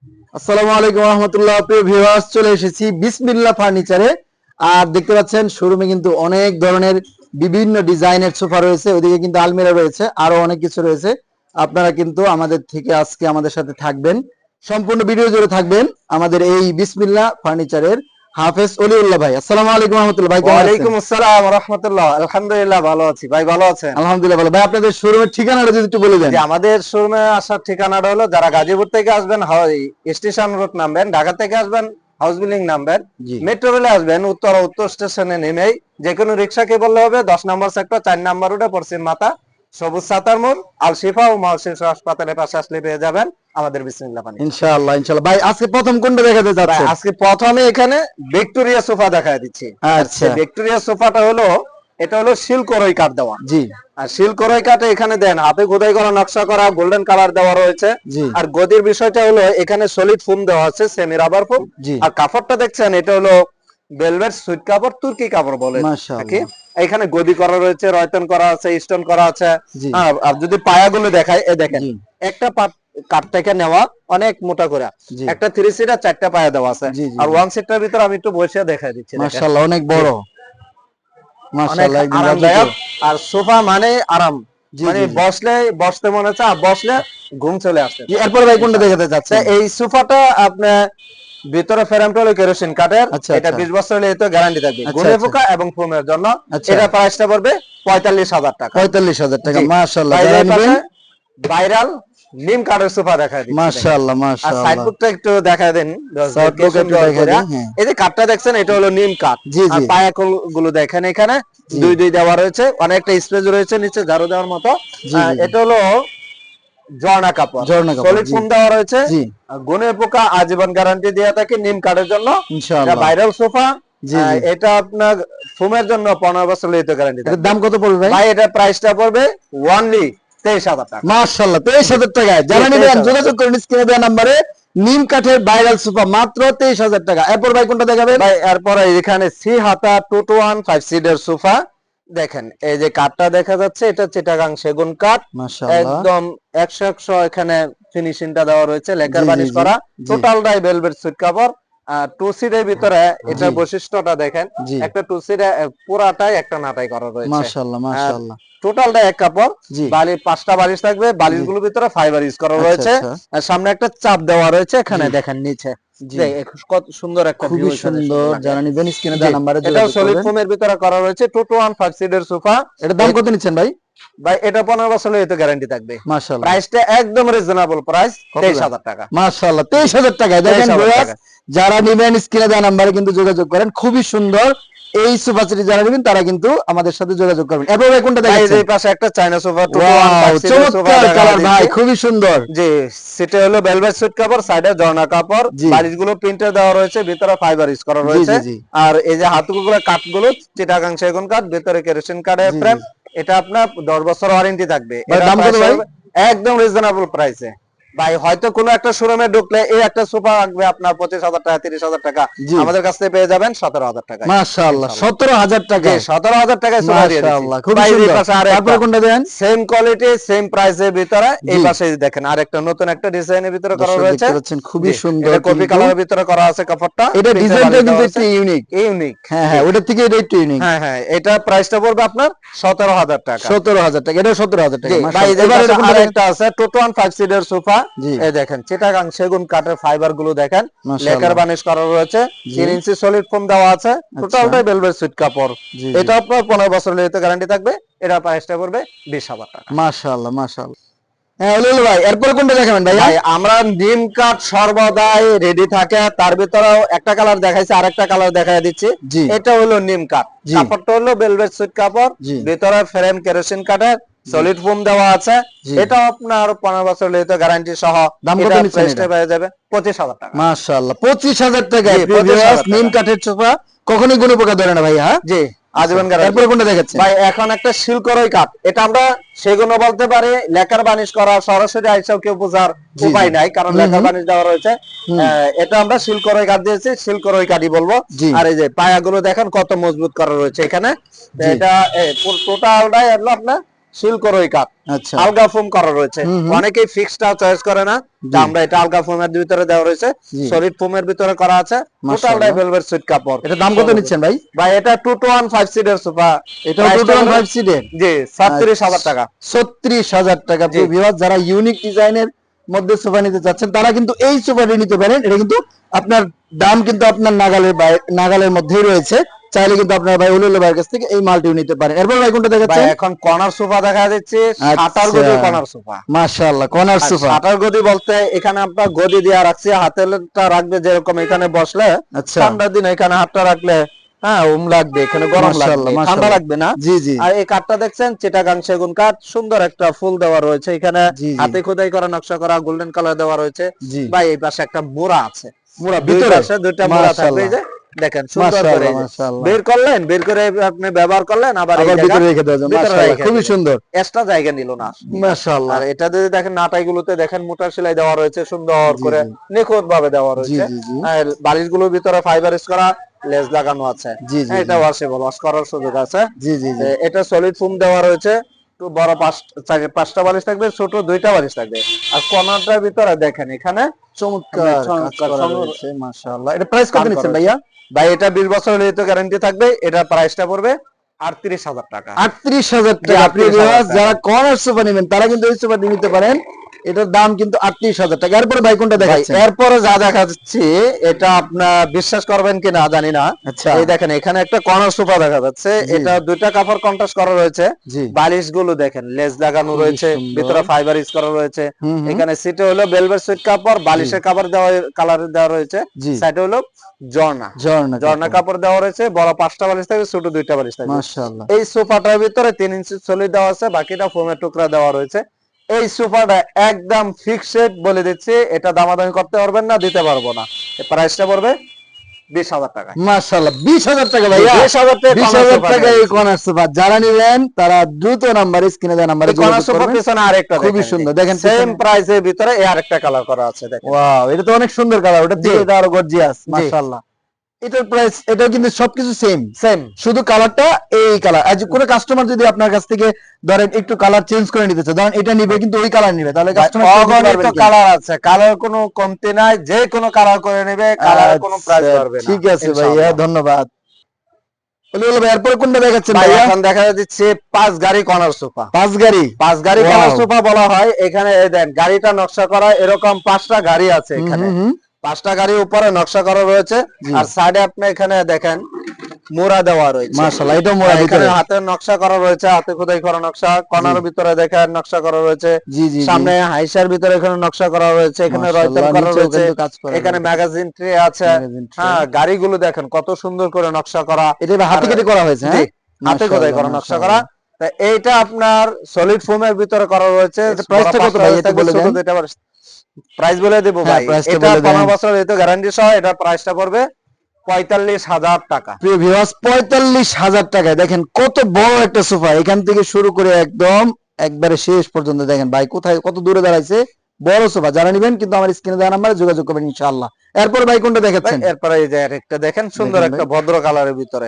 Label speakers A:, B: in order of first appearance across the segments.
A: আসসালামু আলাইকুম রহমতুল্লাহ। প্রিয় ভিউয়ার্স, চলে এসেছি বিসমিল্লাহ ফার্নিচারে। আর দেখতে পাচ্ছেন শোরুমে কিন্তু অনেক ধরনের বিভিন্ন ডিজাইনের সোফা রয়েছে, ওদিকে কিন্তু আলমিরা রয়েছে, আরো অনেক কিছু রয়েছে। আপনারা কিন্তু আমাদের থেকে আজকে আমাদের সাথে থাকবেন, সম্পূর্ণ ভিডিও জুড়ে থাকবেন আমাদের এই বিসমিল্লাহ ফার্নিচারের হাফেজ অলিউল্লাহ ভাই। আসসালামু আলাইকুম রহমতুল্লাহ ভাই, কেমন আছেন?
B: ওয়ালাইকুম আসসালাম রাহমাতুল্লাহ। আলহামদুলিল্লাহ ভালো আছি ভাই, ভালো আছেন?
A: আলহামদুলিল্লাহ ভালো। ভাই আপনাদের শোরুমের ঠিকানাটা যদি একটু বলে দেন।
B: যে আমাদের শোরুমে আসার ঠিকানাটা হলো, যারা গাজীপুর থেকে আসবেন স্টেশন রোড নামবেন, ঢাকা থেকে আসবেন হাউস বিল্ডিং নামবেন,
A: জি
B: মেট্রো রেলে আসবেন উত্তর স্টেশনে নেমেই যে কোনো রিক্সাকে বললে হবে 10 নম্বর সেক্টর 4 নম্বর রোডে পশ্চিম মাথা সবুজ সাতার মোড় আল শিফা ও মাহশিফা হাসপাতালের পাশে আসলে পেয়ে যাবেন আমাদের বিসমিল্লাহ ফার্নিচার।
A: ইনশাআল্লাহ ইনশাআল্লাহ। ভাই আজকে প্রথম কোনটা দেখাতে
B: ভাই
A: যাচ্ছেন?
B: আজকে প্রথমে এখানে ভিক্টোরিয়া সোফা দেখায় দিচ্ছি। আর
A: আচ্ছা,
B: সেই ভিক্টোরিয়া সোফাটা হলো, এটা হলো শিলকরই কাঠ দেওয়া।
A: জি
B: আর শিলকরই কাঠে এখানে দেন হাতে খোদাই করা নকশা করা গোল্ডেন কালার দেওয়া রয়েছে।
A: জি
B: আর গদির বিষয়টা হলো, এখানে সলিড ফোম দেওয়া আছে, সেমি রাবার ফোম।
A: জি
B: আর কাপড়টা দেখছেন, এটা হলো ভেলভেট সুইট কাপড়, তুর্কি কাপড় বলে থাকি।
A: মাশাআল্লাহ।
B: এখানে গদি করা রয়েছে, রয়তন করা আছে, স্টোন করা আছে।
A: জি
B: আর যদি পায়াগুলো দেখায়, এ দেখেন
A: জি
B: একটা কাঠ থেকে নেওয়া অনেক মোটা করে।
A: জি
B: একটা 3 সিটার 4টা পায়া দেওয়া আছে।
A: জি জি
B: আর
A: জি
B: 1 সিটার ভিতর আমি একটু বসে দেখাই দিচ্ছি, দেখেন
A: মাশাআল্লাহ, অনেক
B: জি,
A: বড়।
B: অনেক
A: মাশাআল্লাহ, একদম
B: আরামদায়ক।
A: রাজকীয়।
B: আর সোফা মানে আরাম,
A: জি
B: মানে
A: জি জি
B: বসতে মনে হচ্ছে, আর বসলে ঘুম চলে আসতে
A: জি।
B: চায়
A: এরপর ভাই কোনটা
B: ইনশাআল্লাহ।
A: দেখাতে
B: তা
A: যাচ্ছেন?
B: এই সোফাটা আপনার ভিতরে ফ্রেমটা হলো কেরোসিন কাঠের।
A: আচ্ছা
B: এটা
A: আচ্ছা
B: 20 বছর হলে এতে গ্যারান্টি থাকবে,
A: আচ্ছা
B: গুণে
A: আচ্ছা
B: পোকা এবং ফোমের জন্য।
A: আচ্ছা।
B: এটা প্রাইসটা পড়বে 45,000 টাকা।
A: 45,000 টাকা।
B: জি,
A: মাশাআল্লাহ,
B: বাইরে
A: যারা নেবেন।
B: পাশে ভাইরাল নিম কাঠের সোফা দেখায় দিচ্ছি, দেখেন।
A: মাশাআল্লাহ
B: আর
A: মাশাআল্লাহ।
B: সাইডবোর্ডটা একটু দেখায় দেন
A: সাউথ
B: দর্শকদেরকে
A: বুক একটু
B: সুন্দর
A: দেখা
B: করে।
A: দিই, হ্যাঁ।
B: এই যে কাঠটা দেখছেন, এটা হলো নিম কাঠ।
A: জি
B: আর
A: জি
B: পায়াকল গুলো দেখেন, এখানে
A: জি
B: দুই দুই দেওয়া রয়েছে, অনেকটা স্পেস রয়েছে, নিচে ঝাড়ু দেওয়ার মতো।
A: জি জি জি
B: এটা হলো ঝর্ণা কাপড়,
A: ঝর্ণা কাপড়।
B: সলিড
A: জি
B: ফোম দেওয়া রয়েছে।
A: জি
B: গুণে পোকা আজীবন গ্যারান্টি দেওয়া থাকে নিম কাঠের জন্য। এটা
A: ইনশাআল্লাহ।
B: Viral sofa.
A: জি জি।
B: এটা আপনার ফোমের জন্য 15 বছর লিখিত গ্যারান্টি
A: এটার
B: থাকবে।
A: দাম কত পড়বে ভাই?
B: ভাই এটা প্রাইসটা পড়বে ওনলি 23,000 টাকা।
A: মাশাআল্লাহ,
B: জি
A: 23,000 টাকায়।
B: জি,
A: যারা নেবেন
B: 23,000
A: যোগাযোগ
B: টাকা।
A: করেন স্ক্রিনে দেওয়া নম্বরে। নিম কাঠের ভাইরাল সোফা মাত্র 23,000 টাকা। এরপর ভাই কোনটা দেখাবেন?
B: ভাই এরপরে এখানে সি হাতা 2-to-1 5 সিটের সোফা দেখেন। এই যে কাঠটা দেখা যাচ্ছে, এটা চিটাগাং সেগুন কাঠ।
A: মাশাআল্লাহ।
B: একদম 100 এখানে ফিনিশিংটা দেওয়া রয়েছে, লেকার
A: জি জি
B: বানিশ
A: জি
B: করা,
A: জি
B: টোটালটাই ভেলভেট সুইট কাপড়। আর টু সিটের ভিতরে
A: জি
B: এটার বৈশিষ্ট্যটা দেখেন,
A: জি
B: একটা টু সিটে পুরাটাই একটা নাটাই করা রয়েছে।
A: মাশাআল্লাহ
B: আর
A: মাশাআল্লাহ।
B: টোটালটা এক কাপড়।
A: জি
B: বালিশ 5টা বালিশ থাকবে,
A: জি
B: বালিশগুলোর ভিতরে ফাইবার ইউজ করা
A: আচ্ছা
B: রয়েছে।
A: আচ্ছা।
B: আর সামনে একটা চাপ দেওয়া রয়েছে, এখানে
A: জি
B: দেখেন নিচে
A: জি
B: কত সুন্দর একটা ভিউ,
A: খুবই
B: এখানে
A: সুন্দর।
B: সুন্দর লাগে।
A: যারা নিবেন স্ক্রিনে
B: জি,
A: দেওয়া নম্বরে
B: এটাও
A: যোগাযোগ
B: সলিড
A: করবেন।
B: ফোমের ভিতরে করা রয়েছে, 2-to-1 5 সিটের সোফা।
A: এটার দাম কত নিচ্ছেন ভাই?
B: ভাই এটা 15 বছরের এতে গ্যারান্টি থাকবে।
A: মাশাআল্লাহ।
B: প্রাইসটা একদম রিজনেবল প্রাইস,
A: কত দাম?
B: 23,000 টাকা।
A: মাশাআল্লাহ,
B: জি,
A: 23,000 টাকায়। দেখেন
B: 23,000
A: ভিউয়ার্স,
B: টাকা।
A: যারা নিবেন স্ক্রিনে দেওয়া নম্বরে কিন্তু যোগাযোগ করেন। খুবই সুন্দর এই সোফা সেট যারা নেবেন তারা কিন্তু আমাদের সাথে যোগাযোগ করবেন। এরপর ভাই কোনটা
B: ভাই
A: দেখাচ্ছেন?
B: এই পাশে একটা চায়না সোফা 2-to-1
A: ওয়াও,
B: 5 সিটের সোফা
A: চমৎকার
B: দেখা
A: কালার ভাই,
B: দিচ্ছি।
A: খুবই সুন্দর।
B: জি, সিটে হলো ভেলভেট সুইট কাপড়, সাইডে ঝর্ণা কাপড়,
A: জি
B: বালিশগুলো প্রিন্টে দেওয়া রয়েছে, ভিতরে ফাইবার ইউজ করা
A: জি
B: রয়েছে।
A: জি জি
B: আর এই যে হাতগুলো কাঠগুলো চিটাগাং সেগুন কাঠ, ভিতরে কেরোসিন কাঠের
A: জি জি
B: ফ্রেম। এটা আপনার 10 বছর ওয়ারেন্টি থাকবে।
A: ভাই
B: এটা
A: দাম কত
B: প্রাইস
A: ভাই?
B: হবে একদম রিজনেবল প্রাইসে। ভাই হয়তো কোনো একটা শোরুমে ঢুকলে এই একটা সোফা লাগবে আপনার 25,000 টাকা 30,000 টাকা,
A: জি
B: আমাদের কাছ থেকে পেয়ে যাবেন 17,000 টাকায়
A: মাশাআল্লাহ,
B: ইনশাআল্লাহ।
A: 17,000
B: জি,
A: টাকায়।
B: 17,000 টাকায় সোফা দিয়ে দিচ্ছি।
A: মাশাআল্লাহ, খুবই
B: ভাই এই
A: সুন্দর।
B: পাশে
A: তারপরে
B: আরেকটা
A: কোনটা দেন?
B: সেম কোয়ালিটি সেম প্রাইসের ভিতরে, এই
A: জি
B: পাশে দেখেন আরেকটা নতুন একটা ডিজাইনের ভিতরে করা
A: দর্শক
B: রয়েছে।
A: দেখতে পাচ্ছেন, খুবই
B: জি,
A: সুন্দর
B: এটা কফি
A: কিন্তু।
B: কালারের ভিতরে করা আছে, কাপড়টা
A: এটা
B: প্রিন্টের
A: ডিজাইনটা
B: বালিশ
A: কিন্তু
B: দেওয়া
A: একটু
B: আছে,
A: ইউনিক।
B: ইউনিক।
A: হ্যাঁ
B: জি,
A: হ্যাঁ, ওটার থেকে এটা একটু ইউনিক।
B: হ্যাঁ হ্যাঁ, এটা প্রাইসটা পড়বে আপনার 17,000 টাকা।
A: 17,000 টাকা। এটাও 17,000 টাকা।
B: জি ভাই,
A: মাশাআল্লাহ।
B: এই
A: এবার
B: পাশে
A: এটা কোনটা দেখেন?
B: আরেকটা আছে 2-to-1 5 সিটের সোফা।
A: জি
B: এই দেখেন চিটাগাং সেগুন কাঠের ফাইবার গুলো দেখেন, লেকার
A: মাশাআল্লাহ।
B: বানিশ করা রয়েছে,
A: জি
B: 3 ইঞ্চি সলিড ফোম দেওয়া আছে,
A: আচ্ছা।
B: টোটালটাই ভেলভেট সুইট কাপড়।
A: জি জি
B: এটা আপনার 15 বছরের লিখিত গ্যারান্টি থাকবে। এটা প্রাইসটা পড়বে 20,000 টাকা।
A: মাশাআল্লাহ মাশাআল্লাহ। হ্যাঁ ওলিল ভাই, এরপর কোনটা দেখাবেন ভাইয়া?
B: ভাই আমরা নিম কাঠ সর্বদাই রেডি থাকে, তার ভিতরেও একটা কালার দেখাইছে, আরেকটা কালার দেখাই দিচ্ছি।
A: জি
B: এটা হলো নিম কাঠ,
A: জি
B: কাপড়টা হলো ভেলভেট সুইট কাপড়,
A: জি
B: ভিতরে ফ্রেম কেরোসিন কাঠের,
A: জি
B: সলিড ফোম দেওয়া আছে।
A: জি।
B: এটা আপনার 15 বছর লিখিত গ্যারান্টি সহ।
A: দাম কত
B: এটা
A: নিচ্ছেন
B: প্রাইসটা
A: এটা?
B: পেয়ে যাবে 25,000 টাকা।
A: মাশাআল্লাহ, 25,000 টাকায়।
B: জি,
A: প্রিয় ভিউয়ার্স,
B: 25,000
A: নিম
B: টাকা।
A: কাঠের সোফা কখনোই কোনো প্রকার ধরে না ভাই, হ্যাঁ?
B: জি,
A: আচ্ছা,
B: আজীবন গ্যারান্টি।
A: এরপর কোনটা দেখাচ্ছেন?
B: ভাই এখন একটা শিলকরই কাঠ, এটা আমরা সেগুনও বলতে পারি, লেকার বানিশ করা, সরাসরি আইসাও কেউ বোঝার
A: জি জি
B: উপায় নাই, কারণ
A: হুম
B: লেকার
A: হুম
B: বানিশ দেওয়া রয়েছে।
A: হুম
B: এটা আমরা শিলকরই কাঠ দিয়েছি, শিলকরই কাঠই বলবো।
A: জি
B: আর এই যে পায়াগুলো দেখেন কত মজবুত করা রয়েছে এখানে। তো
A: জি
B: এটা টোটালটাই হলো আপনার সিল্করই কাঠ,
A: আচ্ছা
B: আলগা ফোম করা রয়েছে। অনেকেই ফিক্সডটা চয়েস করে না, তা
A: জি।
B: আমরা এটা আলগা ফোমের ভিতরে দেওয়া রয়েছে,
A: জি।
B: সলিড ফোমের ভিতরে করা আছে, টোটালটাই
A: মাশাআল্লাহ।
B: ভেলভেট সুইট কাপড়।
A: এটা দাম কত নিচ্ছেন ভাই?
B: ভাই এটা 2 to 1 5 সিটের সোফা,
A: এটাও 2 to
B: প্রাইসটা
A: 1
B: হলো
A: 5 সিটের?
B: জি 37,000 টাকা।
A: 36,000 টাকা।
B: জি।
A: ভিউয়ার্স, যারা ইউনিক ডিজাইনের মধ্যে সোফা নিতে চাচ্ছেন তারা কিন্তু এই সোফাটি নিতে পারেন। এটা কিন্তু আপনার দাম কিন্তু আপনার নাগালের মধ্যেই রয়েছে। চাইলে কিন্তু আপনার ভাই উলুল ভাইয়ের কাছ থেকে এই মালটিও নিতে পারেন। এরপর ভাই কোনটা
B: ভাই
A: দেখাচ্ছেন?
B: এখন কর্নার সোফা দেখা যাচ্ছে, শাটার
A: আচ্ছা,
B: গদি কর্নার সোফা।
A: মাশাআল্লাহ, কর্নার
B: আর
A: সোফা।
B: শাটার গদি বলতে এখানে আপনার গদি দেওয়া রাখছি, হাতেরটা রাখবে যেরকম এখানে বসলে
A: আচ্ছা,
B: ঠান্ডার দিনে এখানে হাতটা রাখলে হ্যাঁ লাগবে, এখানে গরম লাগবে,
A: মাশাআল্লাহ,
B: ঠান্ডা
A: মাশাআল্লাহ।
B: লাগবে না।
A: জি, জি,
B: আর এই কাঠটা দেখছেন চিটাগাং সেগুন কাঠ, সুন্দর একটা ফুল দেওয়া রয়েছে এখানে,
A: জি, জি,
B: হাতে খোদাই করা নকশা করা গোল্ডেন কালার দেওয়া রয়েছে।
A: জি।
B: ভাই এই পাশে একটা মোড়া আছে,
A: মুড়া
B: দুই
A: ভিতরে?
B: পাশে দুইটা মোড়া থাকবে, এই
A: মাশাআল্লাহ,
B: যে দেখেন সুন্দর করে,
A: মাশাআল্লাহ,
B: এই যে
A: মাশাআল্লাহ।
B: বের করলেন, বের করে আপনি ব্যবহার করলেন, আবার এই
A: আবার
B: জায়গা
A: ভিতরে রেখে দেওয়া যায়।
B: ভিতরে
A: মাশাআল্লাহ,
B: রেখে
A: খুবই
B: দিলেন।
A: সুন্দর।
B: এক্সট্রা জায়গা নিল না।
A: মাশাআল্লাহ।
B: আর এটা যদি দেখেন নাটাই গুলোতে দেখেন মোটা সেলাই দেওয়া রয়েছে, সুন্দর
A: জি,
B: করে
A: জি,
B: নিখুঁত ভাবে দেওয়া
A: জি,
B: রয়েছে।
A: জি, জি,
B: আর বালিশগুলোর ভিতরে ফাইবার ইউজ করা লেস লাগানো আছে।
A: জি, জি,
B: এটা ওয়াশেবল, ওয়াশ করার সুযোগ আছে।
A: জি, জি, জি,
B: এটা সলিড ফোম দেওয়া রয়েছে, একটু বড় পাঁচটা বালিশ থাকবে, ছোট দুইটা বালিশ থাকবে। আর কর্নারটার ভিতরে দেখেন এখানে
A: চমৎকার কাজ করা রয়েছে, মাশাআল্লাহ। এটা প্রাইস কত
B: কাম
A: নিচ্ছেন
B: করা
A: ভাইয়া?
B: ভাই এটা 20 বছর হলে তো গ্যারান্টি থাকবে। এটা প্রাইসটা পড়বে 38,000 টাকা।
A: 38,000
B: জি,
A: টাকা। প্রিয়
B: 38,000
A: ভিউয়ার্স,
B: টাকা।
A: যারা কর্নার সোফা নেবেন তারা কিন্তু এই সোফাটি নিতে পারেন। এটার দাম কিন্তু 38,000 টাকা। এরপরে ভাই কোনটা
B: ভাই
A: দেখাচ্ছেন?
B: এরপরে যা দেখাচ্ছি এটা আপনার বিশ্বাস করবেন কিনা জানি না।
A: আচ্ছা,
B: এই দেখেন এখানে একটা কর্নার সোফা দেখা যাচ্ছে,
A: জি,
B: এটা দুইটা কাপড় কন্ট্রাস্ট করা রয়েছে।
A: জি,
B: বালিশ গুলো দেখেন লেস লাগানো
A: খুবই
B: রয়েছে,
A: সুন্দর।
B: ভিতরে ফাইবার ইউজ করা রয়েছে।
A: হুম, হুম,
B: এখানে সিটে হলো ভেলভেট সুইট কাপড়, বালিশের কাপড় দেওয়া কালার দেওয়া রয়েছে।
A: জি,
B: সাইডে হলো ঝর্ণা,
A: ঝর্ণা
B: ঝর্ণা
A: কাপড়।
B: কাপড় দেওয়া রয়েছে। বড় 5টা বালিশ থাকবে, ছোট 2টা বালিশ থাকবে।
A: মাশাআল্লাহ।
B: এই সোফাটার ভিতরে 3 ইঞ্চি সলিড দেওয়া আছে, বাকিটা ফোমের টুকরা দেওয়া রয়েছে। এই সোফাটা একদম ফিক্সড বলে দিচ্ছি, এটা দামাদামি করতে পারবেন না, দিতে পারবো না। এই প্রাইসটা পড়বে 20,000 টাকা।
A: মাশাআল্লাহ, 20,000 টাকা ভাইয়া।
B: 20,000 টাকা কর্নার
A: 20,000
B: সোফা
A: টাকা
B: দিয়ে
A: এই
B: দিচ্ছি।
A: Corner sofa. যারা নিবেন তারা দ্রুত নাম্বারে, স্ক্রিনে দেওয়া নাম্বারে
B: এই কর্নার
A: যোগাযোগ
B: সোফার
A: করবেন।
B: পিছনে আরেকটা
A: খুবই
B: দেখেন,
A: সুন্দর। দেখেন
B: সেম
A: পিছনে।
B: প্রাইসের ভিতরে এই আরেকটা কালার করা আছে দেখেন।
A: ওয়াও, এটা তো অনেক সুন্দর কালার। ওটা
B: জি,
A: থেকে এটা আরো গর্জিয়াস,
B: জি,
A: মাশাআল্লাহ। এটার প্রাইস, এটা কিন্তু সবকিছু সেম,
B: সেম।
A: শুধু কালারটা এই কালার। আজ কোনো কাস্টমার যদি আপনার কাছ থেকে ধরেন একটু কালার চেঞ্জ করে নিতে চায়, ধরেন এটা নিবে কিন্তু ওই কালার নিবে, তাহলে কাস্টমার
B: অগণিত কালার আছে, কালার কোনো কমতি নাই, যে কোনো কালার করে নেবে, কালারের কোনো প্রাইস বাড়বে না।
A: ঠিক আছে ভাইয়া,
B: ইনশাআল্লাহ।
A: ধন্যবাদ। বলে ভাই, এরপর কোনটা দেখাচ্ছেন
B: ভাই
A: ভাইয়া?
B: এখন দেখা যাচ্ছে 5 গাড়ি কর্নার সোফা।
A: 5 গাড়ি?
B: 5 গাড়ি
A: Wow.
B: কর্নার সোফা বলা হয়। এখানে এই দেন গাড়িটা নকশা করা, এরকম 5টা গাড়ি আছে এখানে।
A: হুম, হুম,
B: 5টা গাড়ির উপরে নকশা করা রয়েছে।
A: জি।
B: আর সাইডে আপনি এখানে দেখেন মোড়া দেওয়া রয়েছে।
A: মাশাআল্লাহ, এটা মোড়া
B: এখানে
A: ভিতরে।
B: হাতের নকশা করা রয়েছে, হাতে খোদাই করা নকশা। কর্নারের ভিতরে দেখেন নকশা করা রয়েছে।
A: জি, জি, জি।
B: সামনে হাইসার ভিতরে এখানে নকশা করা রয়েছে, এখানে রয়তন
A: মাশাআল্লাহ,
B: করা
A: নিচেও
B: রয়েছে।
A: কিন্তু কাজ করা
B: এখানে
A: রয়েছে।
B: ম্যাগাজিন ট্রে আছে।
A: Magazine tray.
B: হ্যাঁ, গাড়িগুলো দেখেন কত সুন্দর করে নকশা করা।
A: এটা এবার হাতে
B: আর-
A: কেটে করা হয়েছে,
B: জি,
A: হ্যাঁ?
B: হাতে খোদাই
A: মাশাআল্লাহ,
B: করা নকশা করা।
A: মাশাআল্লাহ।
B: তা এইটা আপনার সলিড ফোমের ভিতরে করা রয়েছে।
A: এটা প্রাইসটা
B: বড়
A: কত
B: 5টা
A: ভাই,
B: বালিশ
A: একটু
B: থাকবে,
A: বলে
B: ছোট
A: দেন?
B: 2টা বালিশ। প্রাইস বলে দেবো
A: হ্যাঁ,
B: ভাই।
A: প্রাইসটা
B: এটা
A: বলে দেন।
B: 15 বছর যেহেতু গ্যারান্টি সহ, এটা প্রাইসটা পড়বে 45,000 টাকা।
A: প্রিয় ভিউয়ার্স, 45,000 টাকায় দেখেন কত বড় একটা সোফা। এখান থেকে শুরু করে একদম একবারে শেষ পর্যন্ত দেখেন ভাই কোথায় কত দূরে দাঁড়াইছে। বড় সোফা। যারা নিবেন কিন্তু আমার স্ক্রিনে দেওয়া নাম্বারে যোগাযোগ করবেন ইনশাআল্লাহ। এরপর ভাই কোনটা
B: ভাই
A: দেখাচ্ছেন?
B: এরপরে এই যে আরেকটা দেখেন, সুন্দর
A: দেখেন
B: একটা
A: ভাই,
B: ভদ্র কালারের ভিতরে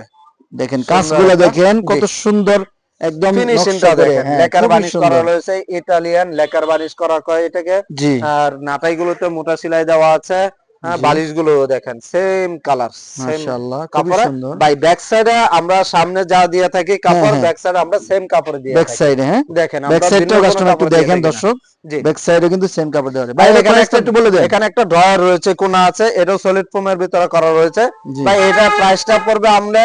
A: দেখেন
B: সুন্দর
A: কাজগুলো
B: একটা,
A: দেখেন
B: জি,
A: কত সুন্দর, একদম
B: ফিনিশিংটা
A: নকশা করে।
B: দেখেন।
A: হ্যাঁ,
B: লেকার
A: খুবই
B: বানিশ করা
A: সুন্দর।
B: রয়েছে, ইটালিয়ান লেকার বানিশ করা কয় এটাকে।
A: জি,
B: আর নাটাইগুলোতে মোটা সেলাই দেওয়া আছে। হ্যাঁ,
A: জি,
B: বালিশগুলো দেখেন সেম কালার, সেম
A: মাশাআল্লাহ, খুবই
B: কাপড়ে।
A: সুন্দর।
B: বাই ব্যাক সাইডে আমরা সামনে যা দিয়ে থাকি
A: হ্যাঁ,
B: কাপড়,
A: হ্যাঁ,
B: ব্যাক সাইডে আমরা সেম কাপড় দিয়ে
A: ব্যাক
B: থাকি।
A: সাইডে, হ্যাঁ,
B: দেখেন
A: ব্যাক
B: আমরা ভিন্ন
A: সাইডটাও
B: কোনো
A: কাস্টমার একটু
B: কাপড় দিয়ে
A: দেখেন
B: থাকি না।
A: দর্শক।
B: জি।
A: ব্যাক সাইডে কিন্তু সেম কাপড় দেওয়া হয়। ভাই
B: আর
A: এবার
B: এখানে
A: প্রাইসটা
B: একটা
A: একটু বলে দেন।
B: এখানে একটা ড্রয়ার রয়েছে, কোনা আছে, এটাও সলিড ফোমের ভিতরে করা রয়েছে।
A: জি।
B: ভাই এটা প্রাইসটা পড়বে আমরা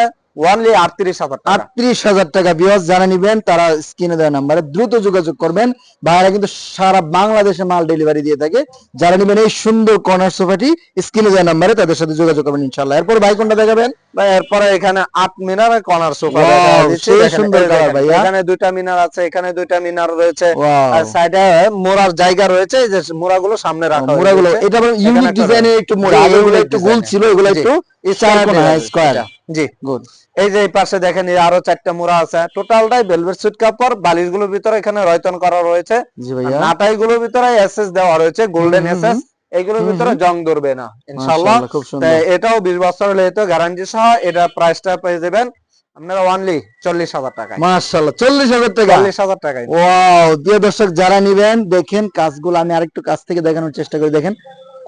B: অনলি 38,000 টাকা।
A: 38,000 টাকা। ভিউয়ার্স, যারা নিবেন তারা স্ক্রিনে দেওয়া নাম্বারে দ্রুত যোগাযোগ করবেন। ভাইরা কিন্তু সারা বাংলাদেশে মাল ডেলিভারি দিয়ে থাকে। যারা নিবেন এই সুন্দর কর্নার সোফাটি, স্ক্রিনে দেওয়া নাম্বারে তাদের সাথে যোগাযোগ করবেন ইনশাআল্লাহ। এরপর ভাই কোনটা দেখাবেন?
B: ভাই এরপরে এখানে 8 মিনারের কর্নার সোফা
A: Wow,
B: দেখা দিচ্ছে।
A: সেই
B: দেখেন,
A: সুন্দর
B: এই
A: কালার
B: দেখেন,
A: ভাইয়া।
B: এখানে 2টা মিনার আছে, এখানে 2টা মিনার রয়েছে।
A: Wow.
B: আর সাইডে মোড়ার জায়গা রয়েছে, এই যে মোড়াগুলো সামনে রাখা
A: মোড়াগুলো
B: হয়েছে।
A: এটা আবার
B: এখানে
A: ইউনিক
B: একটা
A: ডিজাইনের একটু মোড়া।
B: জি,
A: আগেগুলো
B: unique
A: একটু গোল
B: design-এর।
A: ছিল, এগুলো
B: জি,
A: একটু
B: স্কয়ার
A: চার কোণা,
B: করে
A: হ্যাঁ, স্কয়ার।
B: এটা। জি,
A: গুড।
B: এই যে এই পাশে দেখেন এই আরো 4টা মোড়া আছে। টোটালটাই ভেলভেট সুইট কাপড়। বালিশগুলোর ভিতরে এখানে রয়তন করা রয়েছে।
A: জি
B: আর
A: ভাইয়া।
B: নাটাইগুলোর ভিতরে এসএস দেওয়া রয়েছে, গোল্ডেন
A: হুম,
B: এসএস। এগুলোর
A: হুম,
B: ভিতরে
A: হুম।
B: জং ধরবে না ইনশাআল্লাহ।
A: মাশাআল্লাহ, খুব
B: তাই
A: সুন্দর।
B: এটাও 20 বছর হলে তো গ্যারান্টি সহ, এটা প্রাইসটা পেয়ে যাবেন আপনারা অনলি 40,000 টাকায়,
A: মাশাআল্লাহ 40,000 টাকা।
B: 40,000 টাকায়।
A: ওয়াও, প্রিয় দর্শক যারা নিবেন দেখেন কাজগুলো আমি আরেকটু কাছ থেকে দেখানোর চেষ্টা করি। দেখেন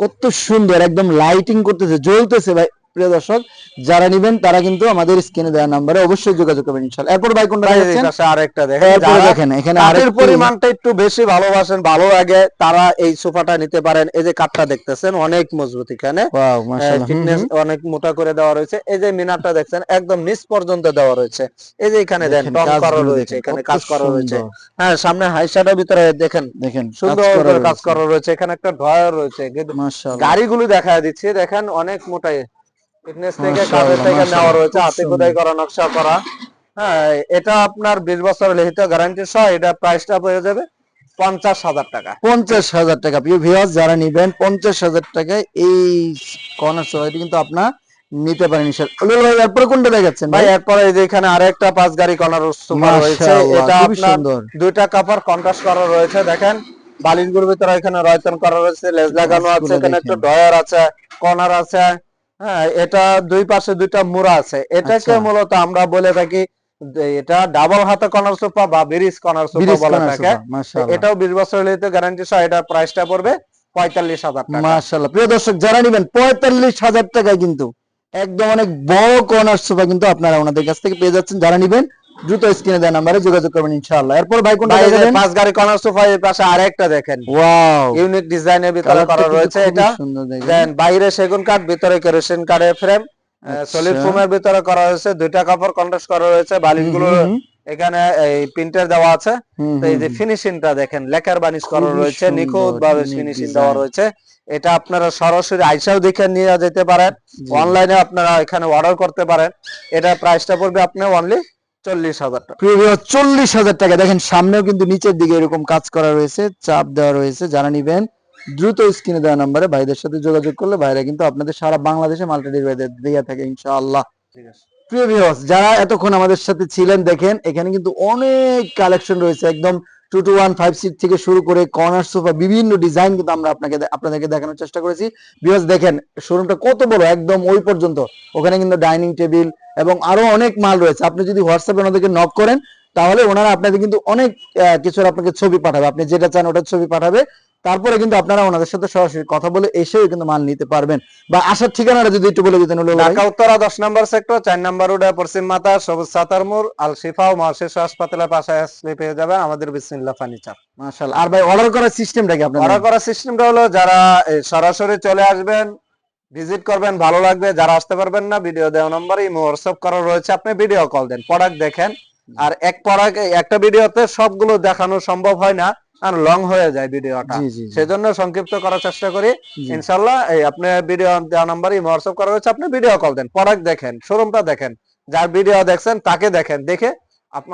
A: কত সুন্দর, একদম লাইটিং করতেছে, জ্বলতেছে ভাই। প্রিয় দর্শক যারা নিবেন তারা কিন্তু আমাদের স্ক্রিনে দেওয়া নম্বরে অবশ্যই যোগাযোগ করবেন ইনশাআল্লাহ। এরপর ভাই কোনটা
B: ভাই এই
A: দেখাচ্ছেন?
B: পাশে আরেকটা দেখেন,
A: এরপরে
B: যারা
A: দেখেন এখানে
B: কাঠের
A: আরেকটু
B: পরিমাণটা একটু বেশি ভালোবাসেন, ভালো লাগে, তারা এই সোফাটা নিতে পারেন। এই যে কাঠটা দেখতেছেন অনেক মজবুত, এখানে
A: ওয়াও মাশাআল্লাহ।
B: থিকনেস অনেক মোটা করে দেওয়া রয়েছে। এই যে মিনারটা দেখছেন একদম নিচ পর্যন্ত দেওয়া রয়েছে। এই যে এখানে দেন
A: দেখেন
B: টং করা
A: কাজগুলো
B: রয়েছে,
A: দেখেন
B: এখানে
A: কত
B: কাজ করা রয়েছে।
A: সুন্দর।
B: হ্যাঁ, সামনে হাইশাটার ভিতরে দেখেন
A: দেখেন কাজ
B: সুন্দর
A: করা
B: করে কাজ
A: রয়েছে
B: করা রয়েছে। এখানে একটা ড্রয়ার রয়েছে।
A: মাশাআল্লাহ।
B: গাড়িগুলো দেখা দিচ্ছে, দেখেন অনেক মোটাই ফিটনেস থেকে কাঠের
A: মাশাআল্লাহ
B: থেকে নেওয়া
A: মাশাআল্লাহ
B: রয়েছে,
A: খুব
B: হাতে খোদাই
A: সুন্দর।
B: করা, নকশা করা। হ্যাঁ, এটা আপনার 20 বছরের লিখিত গ্যারান্টি সহ এটা প্রাইসটা পড়ে যাবে 50,000 টাকা।
A: 50,000 টাকা। প্রিয় ভিউয়ার্স যারা নিবেন 50,000 টাকায় এই কর্নার সোফাটি কিন্তু আপনার নিতে পারেন ইনশাআল্লাহ। ভাই এরপরে কোনটা দেখাচ্ছেন
B: ভাই
A: ভাই?
B: এরপরে এই যে এখানে আরেকটা 5 গাড়ি কর্নার সোফা রয়েছে।
A: মাশাআল্লাহ
B: এটা
A: খুবই
B: আপনার
A: সুন্দর।
B: দুইটা কাপড় কন্ট্রাস্ট করা রয়েছে। দেখেন বালিশগুলোর ভিতরে এখানে রয়তন করা রয়েছে, লেজ লাগানো আছে,
A: কাজগুলো
B: এখানে একটা
A: দেখেন।
B: ড্রয়ার আছে, কর্নার আছে। হ্যাঁ, এটা দুই পাশে দুইটা মুড়া আছে। এটাকে
A: আচ্ছা,
B: মূলত আমরা বলে থাকি যে এটা ডাবল হাতা কর্নার সোফা বা ব্রিজ কর্নার সোফা
A: ব্রিজ
B: বলে
A: কর্নার
B: থাকে।
A: সোফা মাশাআল্লাহ।
B: এটাও 20 বছরের লিখিত গ্যারান্টি সহ এটা প্রাইসটা পড়বে 45,000 টাকা।
A: মাশাআল্লাহ। প্রিয় দর্শক যারা নিবেন 45,000 টাকায় কিন্তু একদম অনেক বড় কর্নার সোফা কিন্তু আপনারা ওনাদের কাছ থেকে পেয়ে যাচ্ছেন। যারা নিবেন দ্রুত স্ক্রিনে দেওয়া নম্বরে যোগাযোগ করবেন ইনশাআল্লাহ। এরপর ভাই কোনটা
B: ভাই এই যে
A: দেখাবেন?
B: 5 গাড়ি কর্নার সোফা এর পাশে আরেকটা দেখেন
A: ওয়াও,
B: ইউনিক ডিজাইনের ভিতরে
A: কালারটা
B: করা
A: কিন্তু
B: রয়েছে।
A: খুবই
B: এটা
A: সুন্দর দেখেন।
B: দেন বাইরে সেগুন কাঠ, ভিতরে কেরোসিন কাঠের ফ্রেম, সলিড
A: আচ্ছা।
B: ফোমের ভিতরে করা হয়েছে। দুইটা কাপড় কন্ট্রাস্ট করা রয়েছে।
A: হুম
B: বালিশগুলো
A: হুম হুম
B: এখানে এই প্রিন্টার দেওয়া আছে।
A: হুম
B: তো এই
A: হুম
B: যে
A: হুম।
B: ফিনিশিংটা দেখেন, লেকার বানিশ করা
A: খুবই
B: রয়েছে,
A: সুন্দর
B: নিখুঁত ভাবে
A: ইউনিক
B: ফিনিশিং দেওয়া
A: ডিজাইন।
B: রয়েছে। এটা আপনারা সরাসরি আইসাও দেখে নিয়ে যেতে পারেন,
A: জি।
B: অনলাইনে আপনারা এখানে অর্ডার করতে পারেন। এটা প্রাইসটা পড়বে আপনার অনলি 40,000 টাকা।
A: প্রিয় ভিউয়ার 40,000 টাকা। দেখেন সামনেও কিন্তু নিচের দিকে এরকম কাজ করা রয়েছে, চাপ দেওয়া রয়েছে। যারা নিবেন দ্রুত স্ক্রিনে দেওয়া নম্বরে ভাইদের সাথে যোগাযোগ করলে ভাইরা কিন্তু আপনাদের সারা বাংলাদেশে মাল্টি ডেলিভারি দিয়ে থাকে ইনশাআল্লাহ।
B: ঠিক আছে।
A: প্রিয় ভিউয়ার্স যারা এতক্ষণ আমাদের সাথে ছিলেন দেখেন এখানে কিন্তু অনেক কালেকশন রয়েছে, একদম 2 to 1 5 সিট থেকে শুরু করে কর্নার সোফা বিভিন্ন ডিজাইন কিন্তু আমরা আপনাদেরকে দেখানোর চেষ্টা করেছি। ভিউয়ার্স দেখেন শোরুমটা কত বড়, একদম ওই পর্যন্ত। ওখানে কিন্তু ডাইনিং টেবিল এবং আরো অনেক মাল রয়েছে। আপনি যদি হোয়াটসঅ্যাপে ওনাদেরকে নক করেন তাহলে ওনারা আপনাদের কিন্তু অনেক কিছুর আপনাকে ছবি পাঠাবে, আপনি যেটা চান ওটার ছবি পাঠাবে। তারপরে কিন্তু আপনারা ওনাদের সাথে সরাসরি কথা বলে এসেও কিন্তু মাল নিতে পারবেন। বা আসার ঠিকানাটা যদি একটু বলে দিতেন। হলো ভাই
B: ঢাকা উত্তরা 10 নম্বর সেক্টর 4 নম্বর রোডে পশ্চিম মাথা সবুজ সাতার মোড় আল শিফা ও মার্শেস হাসপাতালের পাশে আসলে পেয়ে যাবেন আমাদের বিসমিল্লাহ ফার্নিচার।
A: মাশাআল্লাহ। আর ভাই অর্ডার করার সিস্টেমটা কি আপনাদের?
B: অর্ডার করার সিস্টেমটা হলো যারা সরাসরি চলে আসবেন, ভিজিট করবেন, ভালো লাগবে। যারা আসতে পারবেন না, ভিডিও দেওয়া নম্বরে ইমো হোয়াটসঅ্যাপ করা রয়েছে, আপনি ভিডিও কল দেন, প্রোডাক্ট দেখেন। আর এক প্রোডাক্ট একটা ভিডিওতে সবগুলো দেখানো সম্ভব হয় না, আর লং হয়ে যায় ভিডিওটা।
A: জি জি জি
B: সেজন্য সংক্ষিপ্ত করার চেষ্টা করি
A: জি।
B: ইনশাআল্লাহ। এই আপনি ভিডিও দেওয়া নম্বরে ইমো হোয়াটসঅ্যাপ করা রয়েছে, আপনি ভিডিও কল দেন, প্রোডাক্ট দেখেন, শোরুমটা দেখেন, যার ভিডিও দেখছেন তাকে দেখেন, দেখে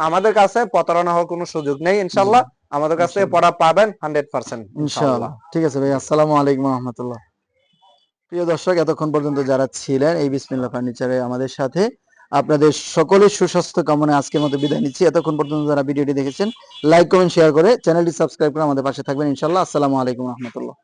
B: আমাদের কাছে প্রতারণা হওয়ার কোনো সুযোগ নেই ইনশাআল্লাহ। আমাদের কাছে প্রোডাক্ট পাবেন 100% ইনশাআল্লাহ।
A: ইনশাআল্লাহ। ঠিক আছে ভাই, আসসালামু আলাইকুম ওয়া রাহমাতুল্লাহ। প্রিয় দর্শক এতক্ষণ পর্যন্ত যারা ছিলেন এই বিসমিল্লাহ ফার্নিচারে আমাদের সাথে, আপনাদের সকলের সুস্বাস্থ্য কামনায় আজকের মতো বিদায় নিচ্ছি। এতক্ষণ পর্যন্ত যারা ভিডিওটি দেখেছেন লাইক কমেন্ট শেয়ার করে চ্যানেলটি সাবস্ক্রাইব করে আমাদের পাশে থাকবেন ইনশাআল্লাহ। আসসালামু আলাইকুম ওয়া রাহমাতুল্লাহ।